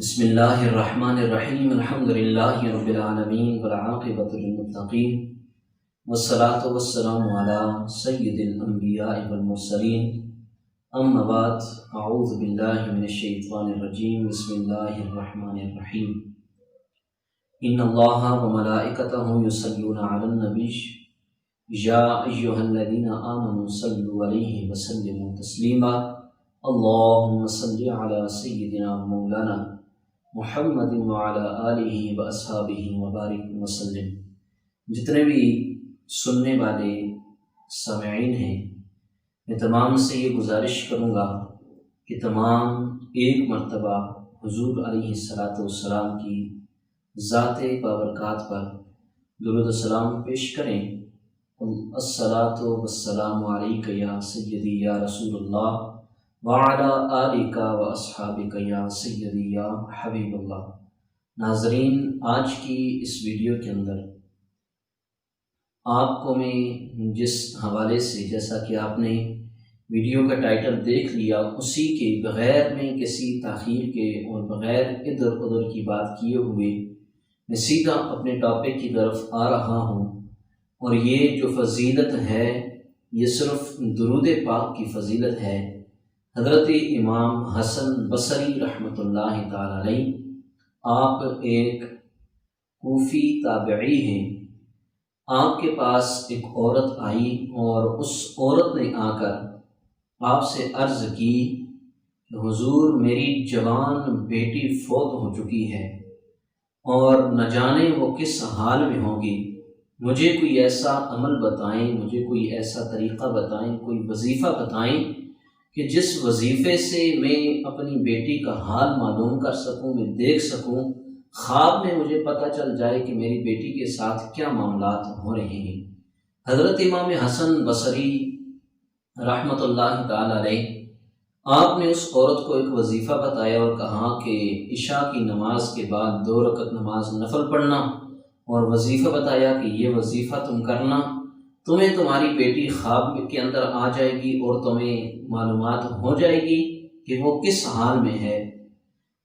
بسم اللہ الرحمن الرحیم الحمد للہ رب العالمین والعاقبۃ للمتقین والصلاۃ والسلام علی سید الانبیاء والمرسلین اما بعد اعوذ باللہ من الشیطان الرجیم بسم اللہ الرحمن الرحیم ان اللہ وملائکتہ یصلون علی النبی یا ایھا الذین آمنوا صلوا علیہ وسلموا تسلیما اللہم صل علی سیدنا مولانا محمد وعلی آلہ واصحابہ وبارک وسلم۔ جتنے بھی سننے والے سامعین ہیں، میں تمام سے یہ گزارش کروں گا کہ تمام ایک مرتبہ حضور علیہ السلام کی ذات بابرکات پر درود و سلام پیش کریں۔ الصلاۃ والسلام علیک یا سیدی یا رسول اللہ وعلی آلک و اصحابک یا سیدی یا حبیب اللہ۔ ناظرین، آج کی اس ویڈیو کے اندر آپ کو میں جس حوالے سے، جیسا کہ آپ نے ویڈیو کا ٹائٹل دیکھ لیا، اسی کے بغیر میں کسی تاخیر کے اور بغیر ادھر ادھر کی بات کیے ہوئے میں سیدھا اپنے ٹاپک کی طرف آ رہا ہوں۔ اور یہ جو فضیلت ہے، یہ صرف درود پاک کی فضیلت ہے۔ حضرت امام حسن بصری رحمۃ اللہ تعالی علیہ، آپ ایک کوفی تابعی ہیں۔ آپ کے پاس ایک عورت آئی اور اس عورت نے آ کر آپ سے عرض کی کہ حضور، میری جوان بیٹی فوت ہو چکی ہے اور نہ جانے وہ کس حال میں ہوگی، مجھے کوئی ایسا عمل بتائیں، مجھے کوئی ایسا طریقہ بتائیں، کوئی وظیفہ بتائیں کہ جس وظیفے سے میں اپنی بیٹی کا حال معلوم کر سکوں، میں دیکھ سکوں، خواب میں مجھے پتہ چل جائے کہ میری بیٹی کے ساتھ کیا معاملات ہو رہے ہیں۔ حضرت امام حسن بصری رحمۃ اللہ تعالی علیہ، آپ نے اس عورت کو ایک وظیفہ بتایا اور کہا کہ عشاء کی نماز کے بعد 2 رکعت نماز نفل پڑھنا، اور وظیفہ بتایا کہ یہ وظیفہ تم کرنا، تمہیں تمہاری بیٹی خواب کے اندر آ جائے گی اور تمہیں معلومات ہو جائے گی کہ وہ کس حال میں ہے۔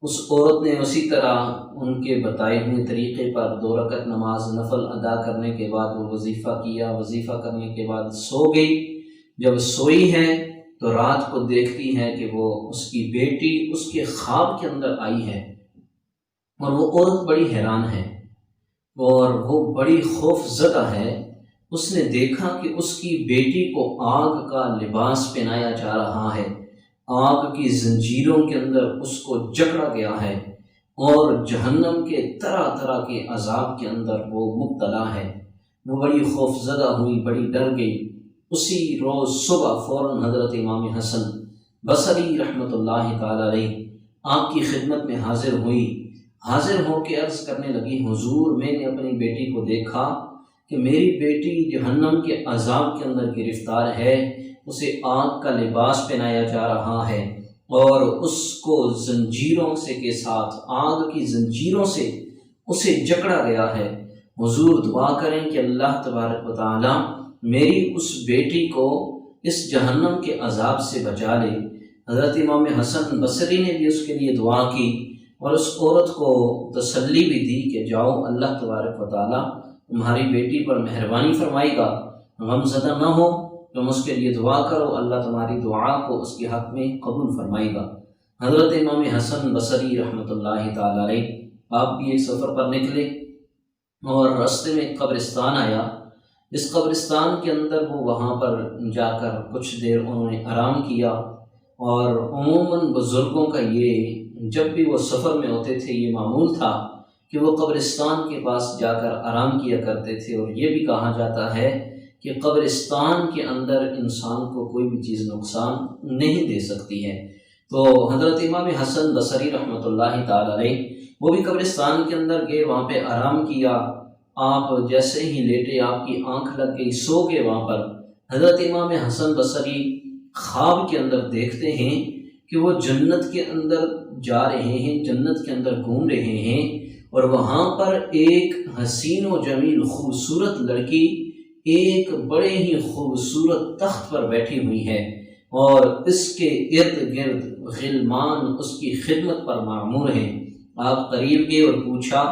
اس عورت نے اسی طرح ان کے بتائے ہوئے طریقے پر 2 رکعت نماز نفل ادا کرنے کے بعد وہ وظیفہ کیا، وظیفہ کرنے کے بعد سو گئی۔ جب سوئی ہے تو رات کو دیکھتی ہے کہ وہ اس کی بیٹی اس کے خواب کے اندر آئی ہے، اور وہ عورت بڑی حیران ہے اور وہ بڑی خوف زدہ ہے۔ اس نے دیکھا کہ اس کی بیٹی کو آگ کا لباس پہنایا جا رہا ہے، آگ کی زنجیروں کے اندر اس کو جکڑا گیا ہے اور جہنم کے طرح طرح کے عذاب کے اندر وہ مبتلا ہے۔ وہ بڑی خوف زدہ ہوئی، بڑی ڈر گئی۔ اسی روز صبح فوراً حضرت امام حسن بصری رحمۃ اللہ تعالی علیہ آپ کی خدمت میں حاضر ہوئی۔ حاضر ہو کے عرض کرنے لگی، حضور، میں نے اپنی بیٹی کو دیکھا کہ میری بیٹی جہنم کے عذاب کے اندر گرفتار ہے، اسے آگ کا لباس پہنایا جا رہا ہے اور اس کو زنجیروں سے کے ساتھ، آگ کی زنجیروں سے اسے جکڑا گیا ہے۔ حضور دعا کریں کہ اللہ تبارک و تعالی میری اس بیٹی کو اس جہنم کے عذاب سے بچا لے۔ حضرت امام حسن بصری نے بھی اس کے لیے دعا کی اور اس عورت کو تسلی بھی دی کہ جاؤ، اللہ تبارک و تعالی تمہاری بیٹی پر مہربانی فرمائے گا، غم زدہ نہ ہو، تم اس کے لیے دعا کرو، اللہ تمہاری دعا کو اس کے حق میں قبول فرمائے گا۔ حضرت امام حسن بصری رحمۃ اللہ تعالی علیہ آپ بھی ایک سفر پر نکلے اور راستے میں ایک قبرستان آیا۔ اس قبرستان کے اندر وہ وہاں پر جا کر کچھ دیر انہوں نے آرام کیا، اور عموماً بزرگوں کا یہ، جب بھی وہ سفر میں ہوتے تھے، یہ معمول تھا کہ وہ قبرستان کے پاس جا کر آرام کیا کرتے تھے۔ اور یہ بھی کہا جاتا ہے کہ قبرستان کے اندر انسان کو کوئی بھی چیز نقصان نہیں دے سکتی ہے۔ تو حضرت امام حسن بصری رحمۃ اللہ تعالی علیہ وہ بھی قبرستان کے اندر گئے، وہاں پہ آرام کیا۔ آپ جیسے ہی لیٹے، آپ کی آنکھ لگ گئی، سو گئے وہاں پر۔ حضرت امام حسن بصری خواب کے اندر دیکھتے ہیں کہ وہ جنت کے اندر جا رہے ہیں، جنت کے اندر گھوم رہے ہیں، اور وہاں پر ایک حسین و جمیل خوبصورت لڑکی ایک بڑے ہی خوبصورت تخت پر بیٹھی ہوئی ہے، اور اس کے ارد گرد غلمان اس کی خدمت پر معمور ہیں۔ آپ قریب گئے اور پوچھا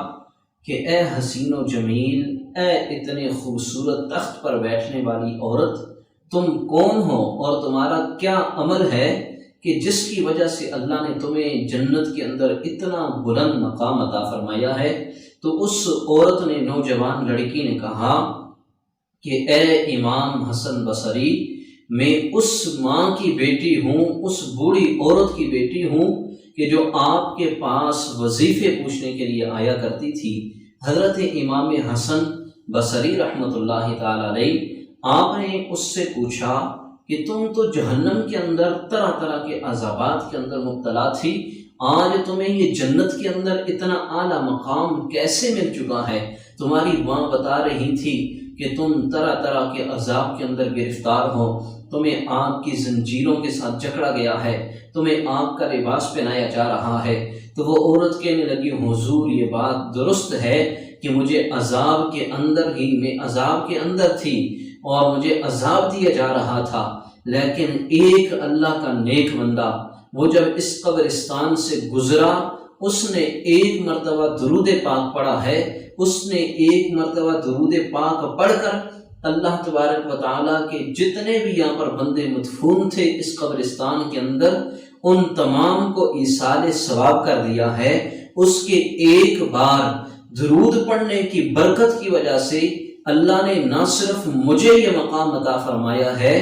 کہ اے حسین و جمیل، اے اتنے خوبصورت تخت پر بیٹھنے والی عورت، تم کون ہو اور تمہارا کیا عمل ہے کہ جس کی وجہ سے اللہ نے تمہیں جنت کے اندر اتنا بلند مقام عطا فرمایا ہے؟ تو اس عورت نے، نوجوان لڑکی نے کہا کہ اے امام حسن بصری، میں اس ماں کی بیٹی ہوں، اس بوڑھی عورت کی بیٹی ہوں کہ جو آپ کے پاس وظیفے پوچھنے کے لیے آیا کرتی تھی۔ حضرت امام حسن بصری رحمۃ اللہ تعالی علیہ، آپ نے اس سے پوچھا کہ تم تو جہنم کے اندر طرح طرح کے عذابات کے اندر مبتلا تھی، آج تمہیں یہ جنت کے اندر اتنا اعلیٰ مقام کیسے مل چکا ہے؟ تمہاری ماں بتا رہی تھی کہ تم طرح طرح کے عذاب کے اندر گرفتار ہو، تمہیں آگ کی زنجیروں کے ساتھ جکڑا گیا ہے، تمہیں آگ کا لباس پہنایا جا رہا ہے۔ تو وہ عورت کہنے لگی، حضور یہ بات درست ہے کہ مجھے عذاب کے اندر ہی، میں عذاب کے اندر تھی اور مجھے عذاب دیا جا رہا تھا، لیکن ایک اللہ کا نیک بندہ وہ جب اس قبرستان سے گزرا، اس نے ایک مرتبہ درود پاک پڑھا ہے، اس نے ایک مرتبہ درود پاک پڑھ کر اللہ تبارک و تعالیٰ کے جتنے بھی یہاں پر بندے مدفون تھے اس قبرستان کے اندر، ان تمام کو ایصال ثواب کر دیا ہے۔ اس کے ایک بار درود پڑھنے کی برکت کی وجہ سے اللہ نے نہ صرف مجھے یہ مقام عطا فرمایا ہے،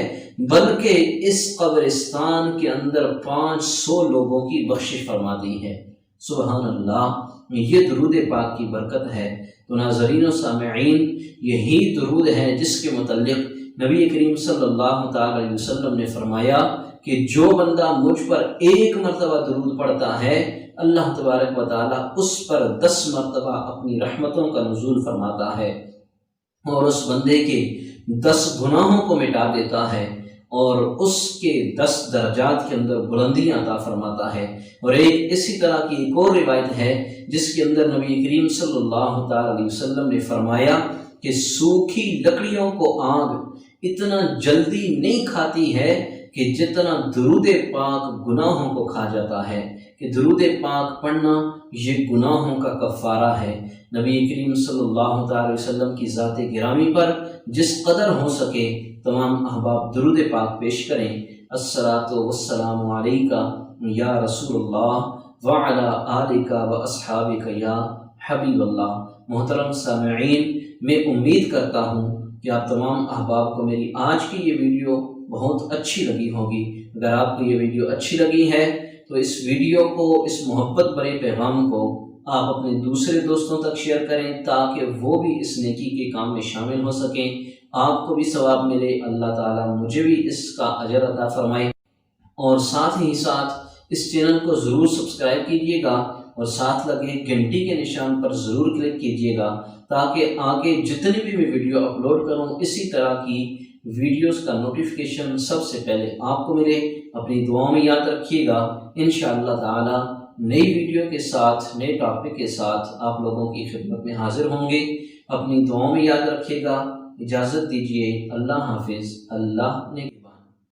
بلکہ اس قبرستان کے اندر 500 لوگوں کی بخشش فرما دی ہے۔ سبحان اللہ، یہ درود پاک کی برکت ہے۔ تو ناظرین و سامعین، یہی درود ہے جس کے متعلق نبی کریم صلی اللہ تعالی علیہ وسلم نے فرمایا کہ جو بندہ مجھ پر ایک مرتبہ درود پڑھتا ہے، اللہ تبارک و تعالیٰ اس پر 10 مرتبہ اپنی رحمتوں کا نزول فرماتا ہے اور اس بندے کے 10 گناہوں کو مٹا دیتا ہے اور اس کے 10 درجات کے اندر بلندیاں عطا فرماتا ہے۔ اور ایک اسی طرح کی ایک اور روایت ہے جس کے اندر نبی کریم صلی اللہ تعالی علیہ وسلم نے فرمایا کہ سوکھی لکڑیوں کو آگ اتنا جلدی نہیں کھاتی ہے کہ جتنا درود پاک گناہوں کو کھا جاتا ہے، کہ درود پاک پڑھنا یہ گناہوں کا کفارہ ہے۔ نبی کریم صلی اللہ تعالی وسلم کی ذات گرامی پر جس قدر ہو سکے تمام احباب درود پاک پیش کریں۔ الصلاۃ والسلام علیکہ یا رسول اللہ وعلی آلک و اصحابک یا حبیب اللہ۔ محترم سامعین، میں امید کرتا ہوں کہ آپ تمام احباب کو میری آج کی یہ ویڈیو بہت اچھی لگی ہوگی۔ اگر آپ کو یہ ویڈیو اچھی لگی ہے تو اس ویڈیو کو، اس محبت بھرے پیغام کو آپ اپنے دوسرے دوستوں تک شیئر کریں تاکہ وہ بھی اس نیکی کے کام میں شامل ہو سکیں، آپ کو بھی ثواب ملے، اللہ تعالیٰ مجھے بھی اس کا اجر عطا فرمائے۔ اور ساتھ ہی ساتھ اس چینل کو ضرور سبسکرائب کیجیے گا اور ساتھ لگے گھنٹی کے نشان پر ضرور کلک کیجیے گا تاکہ آگے جتنی بھی میں ویڈیو اپلوڈ کروں اسی طرح کی ویڈیوز کا نوٹیفیکیشن سب سے پہلے آپ کو ملے۔ اپنی دعاؤں میں یاد رکھیے گا، انشاءاللہ تعالی نئی ویڈیو کے ساتھ، نئے ٹاپک کے ساتھ آپ لوگوں کی خدمت میں حاضر ہوں گے۔ اپنی دعاؤں میں یاد رکھیے گا۔ اجازت دیجیے، اللہ حافظ، اللہ نے